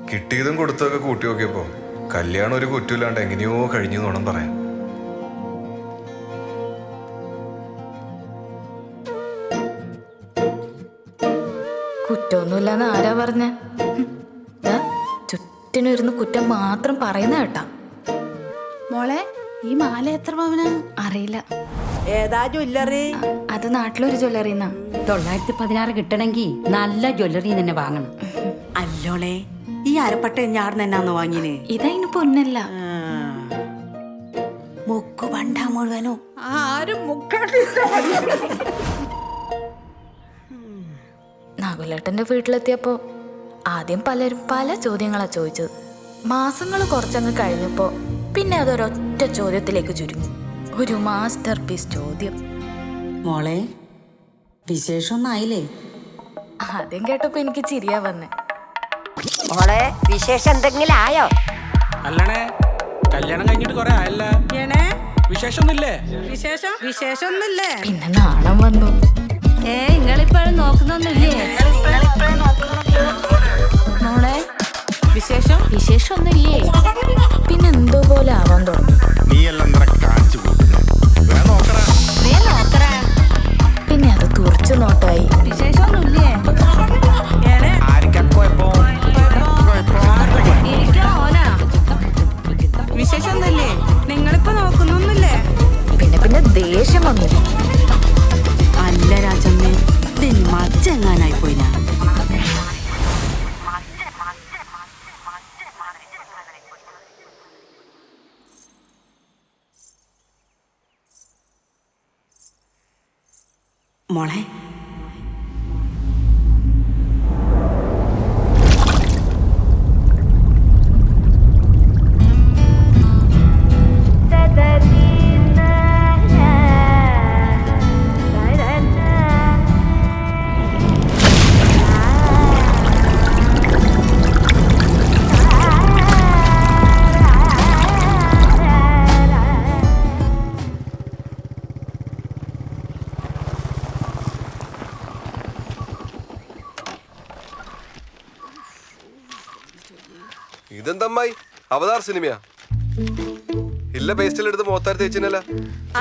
കിട്ടിയതും കൊടുത്തതൊക്കെ കൂട്ടി നോക്കിയപ്പോ കല്യാണം ഒരു കുറ്റമില്ലാണ്ട് എങ്ങനെയോ കഴിഞ്ഞു വേണം പറയാൻ. കുറ്റമൊന്നുമില്ലാന്ന് ആരാ പറഞ്ഞ? ചുറ്റിനിരുന്ന് കുറ്റം മാത്രം പറയുന്ന കേട്ടാ. മോളെ, ഈ മാല എത്ര പവനാ? അറിയില്ല. ഏതാ ജ്വല്ലറി? അത് നാട്ടിലൊരു ജ്വല്ലറിന്നാ. 916 കിട്ടണമെങ്കിൽ നല്ല ജ്വല്ലറി തന്നെ വാങ്ങണം. അല്ലോളെ, ഈ അരപ്പട്ട ഞാട് തന്നെയാന്ന് വാങ്ങിന്? ഇതതിന് പൊന്നല്ല. മുക്ക് പണ്ടാ മുഴുവനോ ആരും നകുലേട്ടന്റെ വീട്ടിലെത്തിയപ്പോ ആദ്യം പലരും പല ചോദ്യങ്ങളാ ചോദിച്ചത്. മാസങ്ങൾ കുറച്ചങ്ങ് കഴിഞ്ഞപ്പോ പിന്നെ അതൊരൊറ്റ ചോദ്യത്തിലേക്ക് ചുരുങ്ങി. ഒരു മാസ്റ്റർ പീസ് ചോദ്യം. മോളെ, വിശേഷമൊന്നും ആയില്ലേ? ആദ്യം കേട്ടപ്പോ എനിക്ക് ചിരിയാ വന്നേ. മോളെ, വിശേഷം എന്തെങ്കിലും ആയോ? അല്ലണേ, കല്യാണം കഴിഞ്ഞിട്ട് കൊറേ ആയല്ല. വിശേഷമൊന്നുമില്ലേ? വിശേഷമൊന്നുമില്ലേ? പിന്നെ നാണം വന്നു. നിങ്ങളിപ്പോഴും നോക്കുന്നൊന്നുമില്ലേ? മോളെ, വിശേഷമൊന്നുമില്ലേ? പിന്നെ എന്തോ പോലെ ആവാൻ തുടങ്ങി. പിന്നെ അത് തുറച്ചു നോട്ടായി. വിശേഷമൊന്നുമില്ലേ? വിശേഷമൊന്നുമില്ലേ? നിങ്ങളിപ്പോ നോക്കുന്നൊന്നുമില്ലേ? പിന്നെ ദേഷ്യം വന്നു. അല്ല രാജമ്മേ, ഇതിന് മച്ചെങ്ങാനായി പോയി ഞാൻ. മോളെ, ഇതെന്തമ്മായി അവതാർ സിനിമയാ? ഇല്ല പേസ്റ്റിലെടുത്ത് മോത്താർ തേച്ചിനല്ല.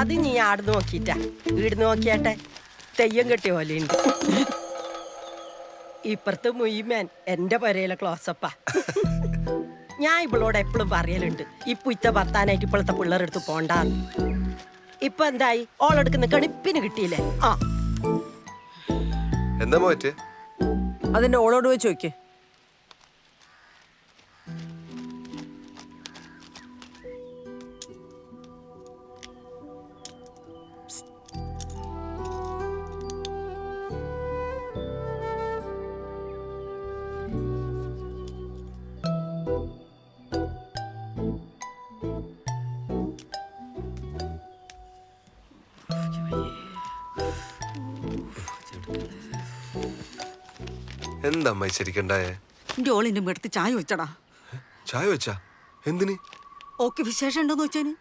അത് നീ ആടുന്ന് നോക്കിട്ടാ വീടുന്ന് നോക്കിയാട്ടെ. തെയ്യം കെട്ടിയ പോലെയുണ്ട്. ഇപ്പുറത്ത് മുയ്മൻ എന്റെ പരയിലെ ക്ലോസപ്പാ. ഞാൻ ഇവളോട് എപ്പോഴും പറയലുണ്ട്, ഇപ്പൊ ഇത്ത ഭർത്താനായിട്ട് ഇപ്പോഴത്തെ പിള്ളേരെടുത്ത് പോണ്ടാന്ന്. ഇപ്പൊ എന്തായി? ഓളെടുക്കുന്ന കണിപ്പിന് കിട്ടിയില്ലേ? ആ, എന്താ പോയിട്ട്? അതിന്റെ ഓളോട് പോയി ചോദിക്കേ. എന്താ അമ്മായി ശരിക്കണ്ടായേ? എന്റെ ഓളിന്റെ അടുത്ത് ചായ വെച്ചടാ. ചായ വെച്ചാ എന്തിന്? ഓക്ക് വിശേഷം ഉണ്ടോന്ന് വെച്ചാന്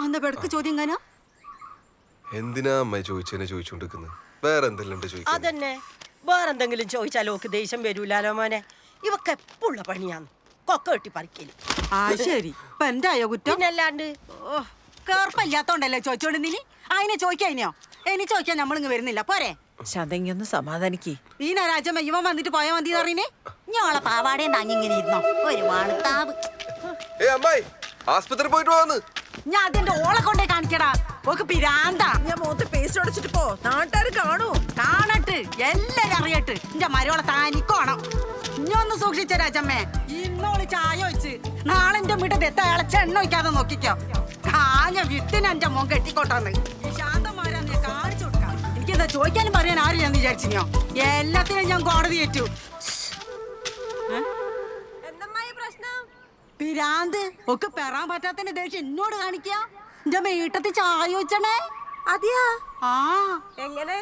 അന്ന പെടക്ക് ചോദ്യം കാനാ. എന്തിനാ അമ്മായി ചോദിച്ചതിനെ ചോദിച്ചോണ്ടിരിക്കുന്നത്? വേറെ എന്തെല്ലാം ചോദിക്കാൻ? അതന്നെ, വേറെന്തെങ്കിലും ചോദിച്ചാലോ ഓക്ക് ദേഷ്യം വരൂലാലോ മോനെ. ഇവക്ക് എപ്പോഴുള്ള പണിയാന്ന് കൊക്ക കെട്ടി പറിക്കല്. ആ ശരി, ഇപ്പൊ എന്തായോ കുറ്റം? പിന്നല്ലാണ്ട് കേർപ്പല്ലാത്തോണ്ടല്ലേ ചോദിച്ചോണ്ടിനി. അതിനെ ചോദിക്കാനോ? ഇനി ചോദിക്കാൻ നമ്മളിങ്ങ് വരുന്നില്ല പോരെ? ശതങ്ങൊന്ന് സമാധാനിക്ക്. ഈ രാജമ്മ ഇവൻ വന്നിട്ട് പോയാ മതി അറിയണേ. ഞങ്ങളെ പാവാടേ നാങ്ങിങ്ങനെ ഇരുന്നോ ഒരു വാണത്താവ്. ആസ്പത്രി പോയിട്ട് വന്ന് ഞാൻ അതിന്റെ ഓളെ കൊണ്ടേ കാണിക്കടാ. ഓക്ക് പിരാന്താ. ഞാൻ മുഖത്ത് പേസ്റ്റ് അടച്ചിട്ട് പോ, നാട്ടുകാർ കാണൂ. കാണട്ട്, എല്ലാരും അറിയട്ട്. എന്റെ മരോളെ താനിക്കോണം. ഇനി ഒന്ന് സൂക്ഷിച്ച രാജമ്മേ. ഇന്നോള് ചായ വെച്ച് നാളെ എന്റെ വീട്ടിൽ എത്ത ഇളച്ച എണ്ണ വയ്ക്കാതെ നോക്കിക്കോ. കാഞ്ഞ വിട്ടിന് എന്റെ മോൻ കെട്ടിക്കോട്ടാന്ന്. ശാന്തമാരാ ഞാൻ കാണിച്ചു കൊടുക്കാം. എനിക്കെന്താ ചോദിക്കാനും പറയാൻ ആരും ഞാൻ വിചാരിച്ചിനോ? എല്ലാത്തിനും ഞാൻ കോടതി ഏറ്റു. പിരാന്ത് ഒക്കെ പെറാൻ പറ്റാത്തതിന്റെ ദേഷ്യം എന്നോട് കാണിക്കാ. എന്റെ വീട്ടത്തിൽ ചായ വെച്ചണേ. അതെയാ? ആ എങ്ങനെ?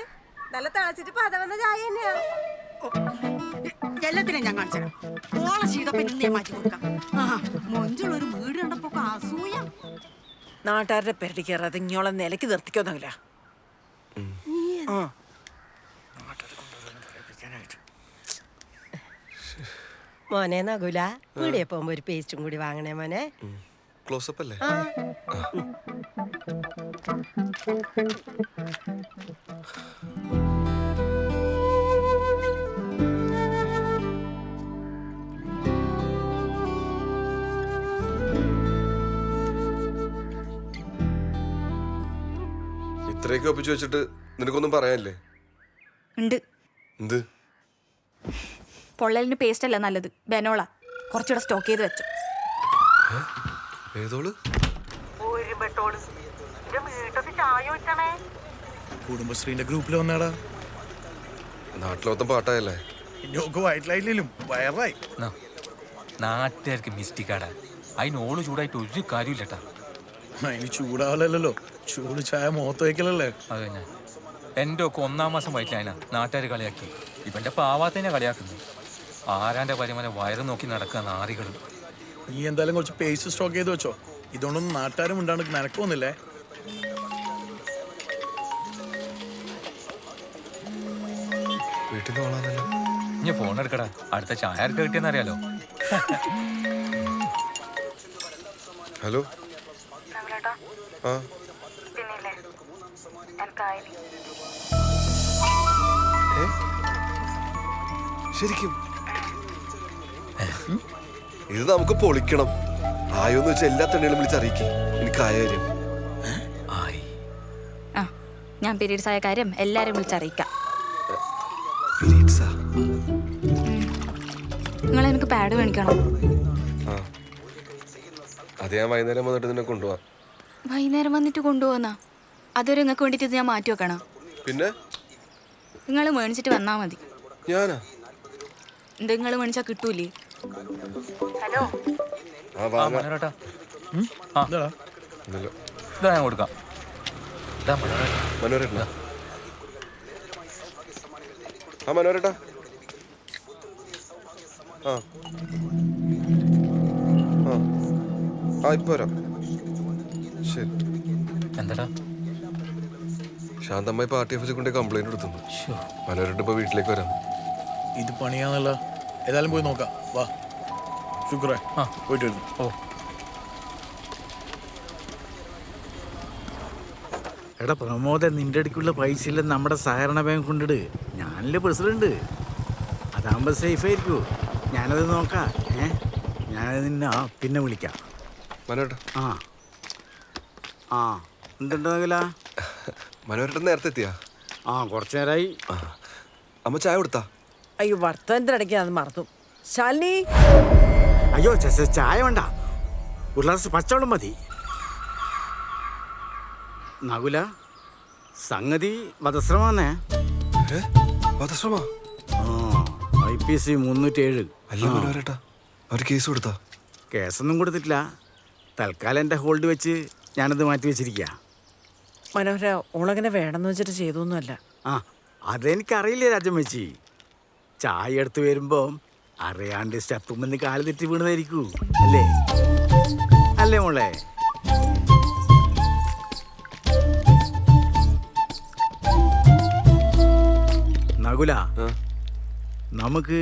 നല്ല തിളച്ചിട്ട് പത വന്ന ചായ തന്നെയാ. എല്ലാത്തിനും ഞാൻ കാണിച്ചു തരാം. ഓളെ ശീതപ്പൻ ഇന്നേ മാറ്റി കൊടുക്കാം. മൊഞ്ചുള്ളൊരു വീട് കണ്ടപ്പോ അസൂയ. നാട്ടുകാരുടെ പെരടി കയറാതെ ഇങ്ങോളം നിലയ്ക്ക് നിർത്തിക്കൊന്നുമില്ല. മോനെ നകുല വീടിയെ പോകുമ്പോ ഒരു പേസ്റ്റും കൂടി വാങ്ങണേ മോനെ. ക്ലോസപ്പ് അല്ലേ? ഇത്രയൊക്കെ ഒപ്പിച്ചു വെച്ചിട്ട് നിനക്കൊന്നും പറയാനില്ലേ? ഉണ്ട്. എന്ത്? പൊള്ളലിന് പേസ്റ്റ് അല്ല നല്ലത്, ബെനോള. കുറച്ചുകൂടെ സ്റ്റോക്ക് ചെയ്ത് വെച്ചു. ഏതോള്? കുടുംബശ്രീന്റെ ഗ്രൂപ്പിൽ വന്നാടാ. നാട്ടിലൊത്തം പാട്ടായല്ലേ? ഞോക്ക് വയറ്റിലായില്ലേലും വയറായി. നാട്ടുകാർക്ക് മിസ്റ്റേക്കാടാ. അതിനോള് ചൂടായിട്ട് ഒരു കാര്യമില്ലട്ടാ. അതിന് ചൂടാവല്ലോ, ചൂട് ചായ മുഖത്ത് വയ്ക്കലല്ലേ. അത് തന്നെ. എൻ്റെ ഒക്കെ 1-ാം മാസം വയറ്റിലായന നാട്ടുകാർ കളിയാക്കി. ഇവന്റെ പാവാത്തന്നെ കളിയാക്കുന്നു. ആരാന്റെ പരിമല വയറ് നോക്കി നടക്കുക നാറികൾ. നീ എന്തായാലും കുറച്ച് പേസ്റ്റ് സ്റ്റോക്ക് ചെയ്ത് വെച്ചോ. ഇതുകൊണ്ടൊന്നും നാട്ടുകാരും ഉണ്ടാണ്ട് നിനക്കൊന്നില്ലേ. വീട്ടിൽ നിന്ന് വളാന്നല്ലോ. ഇനി ഫോൺ എടുക്കടാ, അടുത്ത ചായ ആർക്ക് കിട്ടിയെന്നറിയാലോ. ഹലോ. ആ ശരിക്കും ഇത് നമുക്ക് പൊളിക്കണം. ആയോന്ന് വെച്ചാൽ എല്ലാ തണ്ണികളും വിളിച്ചറിയിക്കും. എനിക്കായ കാര്യം. ആ, ഞാൻ പീരീഡ്സ് ആയ കാര്യം എല്ലാരും വിളിച്ചറിയിക്കാം. നിങ്ങൾ എനിക്ക് പാഡ് മേടിക്കണം. ആ, അത് ഞാൻ വൈകുന്നേരം വന്നിട്ട് നിന്നെ കൊണ്ടുപോവാ. വൈകുന്നേരം വന്നിട്ട് കൊണ്ടുപോകുന്നാ? അതൊരു നിങ്ങൾക്ക് വേണ്ടിട്ട് ഞാൻ മാറ്റി വെക്കണം. പിന്നെ നിങ്ങൾ മേടിച്ചിട്ട് വന്നാ മതി. ഞാനാ? എന്താ നിങ്ങൾ മേടിച്ചാ കിട്ടൂലേ? ഹലോ, മനോരേട്ടാ, എന്താടാ ഇതാ ഞാൻ കൊടുക്കാം. മനോരേട്ടാ. ആ മനോരേട്ടാ. ആ ആ ആ ഇപ്പൊ വരാം. ശരി. എന്താടാ? ശാന്തമ്മായി പാർട്ടി ഓഫീസിൽ കൊണ്ട് കംപ്ലൈന്റ് കൊടുത്തു. മനോരേട്ട ഇപ്പൊ വീട്ടിലേക്ക് വരാം. ഇത് പണിയാന്നല്ല. ഏതായാലും പോയി നോക്കാം. വാ ശുക്രേ. ആ പോയിട്ട് വരുന്നു. ഓ എടാ പ്രമോദ, നിന്റെ അടുക്കുള്ള പൈസ ഇല്ല നമ്മുടെ സഹകരണ ബാങ്ക് കൊണ്ടിട്. ഞാനല്ലേ പ്രസിഡന്റ്. അതാകുമ്പോൾ സേഫ് ആയിരിക്കൂ. ഞാനത് നോക്കാം. ഞാനത് നിന്നെ പിന്നെ വിളിക്കാം. മനോരേട്ടാ. ആ ആ എന്തുണ്ടാകില്ല? മനോരേട്ടൻ നേരത്തെ എത്തിയാ? ആ, കുറച്ചു നേരമായി. അമ്മ ചായ കൊടുത്താ? അയ്യോ, വർത്തമാനത്തിനിടയ്ക്ക് അത് മറന്നു. ശാലിനി, അയ്യോ ചായ വേണ്ട, ഒരു ഗ്ലാസ് പച്ചവെള്ളം മതി. നകുല, സംഗതി വധശ്രമാന്നേ. വധശ്രമ? IPC 307. അല്ല മനോരേട്ടാ, അവർ കേസ് കൊടുത്താ? കേസൊന്നും കൊടുത്തിട്ടില്ല. തൽക്കാലം എൻ്റെ ഹോൾഡ് വെച്ച് ഞാനത് മാറ്റി വെച്ചിരിക്കുക. മനോഹര ഓളങ്ങനെ വേണമെന്ന് വെച്ചിട്ട് ചെയ്തൊന്നുമല്ല. ആ, അതെനിക്കറിയില്ലേ രാജമ്മച്ചി. ചായ എടുത്ത് വരുമ്പോൾ അറിയാണ്ട് സ്റ്റെപ്പുമെന്ന് കാല് തെറ്റി വീണതായിരിക്കൂ. അല്ലേ അല്ലേ മോളെ? നകുല, നമുക്ക്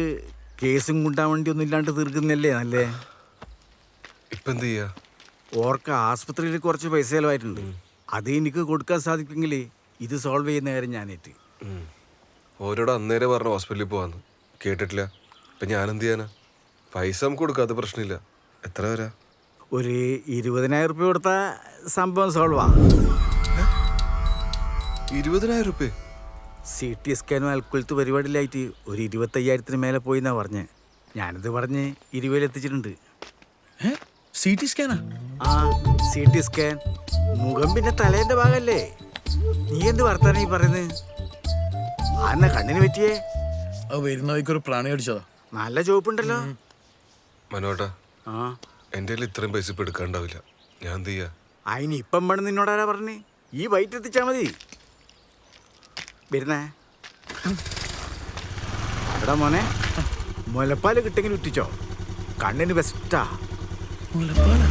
കേസും കൊണ്ടാൻ വേണ്ടി ഒന്നും ഇല്ലാണ്ട് തീർക്കുന്നല്ലേ നല്ലേ? ഇപ്പൊ എന്ത് ചെയ്യാ? ഓർക്ക് ആസ്പത്രിയിൽ കുറച്ച് പൈസ ചിലവായിട്ടുണ്ട്. അത് എനിക്ക് കൊടുക്കാൻ സാധിക്കുമെങ്കിൽ ഇത് സോൾവ് ചെയ്യുന്ന കാര്യം ഞാനേറ്റ്. ഓരോട് അന്നേരെ പറഞ്ഞു ഹോസ്പിറ്റലിൽ പോവാന്ന്. കേട്ടിട്ടില്ല. ഇപ്പൊ ഞാനെന്ത് ചെയ്യാനാ? പൈസ നമുക്ക് കൊടുക്കാം, അത് പ്രശ്നമില്ല. എത്ര വരാ? ഒരു 20,000 രൂപ കൊടുത്താൽ സംഭവം സോൾവാ. 20,000 രൂപ? CT സ്കാനും അൽക്കുലത്ത് പരിപാടിയിലായിട്ട് ഒരു 25,000-ന് മേലെ പോയി എന്നാ പറഞ്ഞ്. ഞാനത് പറഞ്ഞ് 20,000 എത്തിച്ചിട്ടുണ്ട്. CT സ്കാനാ? ആ, CT സ്കാൻ. മുഖം പിന്നെ തലേന്റെ ഭാഗല്ലേ. നീ എന്ത് വർത്താനം ഈ പറയുന്നത്? എന്നാ കണ്ണിന് പറ്റിയേ? അത് വരുന്ന വഴിക്കൊരു പ്രാണി അടിച്ചതാ. നല്ല ചോപ്പുണ്ടല്ലോ. മനോട്ടാ, ആ, എൻ്റെ കയ്യിൽ ഇത്രയും പൈസ ഇപ്പൊ എടുക്കാണ്ടാവില്ല. ഞാൻ എന്ത് ചെയ്യാ? അതിന് ഇപ്പം വേണം നിന്നോടാരാ പറഞ്ഞ്? ഈ വൈറ്റ് എത്തിച്ചാ മതി. വരുന്നേ. എടാ മോനെ, മുലപ്പാല് കിട്ടെങ്കിലും ഇട്ടിച്ചോ. കണ്ണിന് ബെസ്റ്റാ. മുലപ്പാല?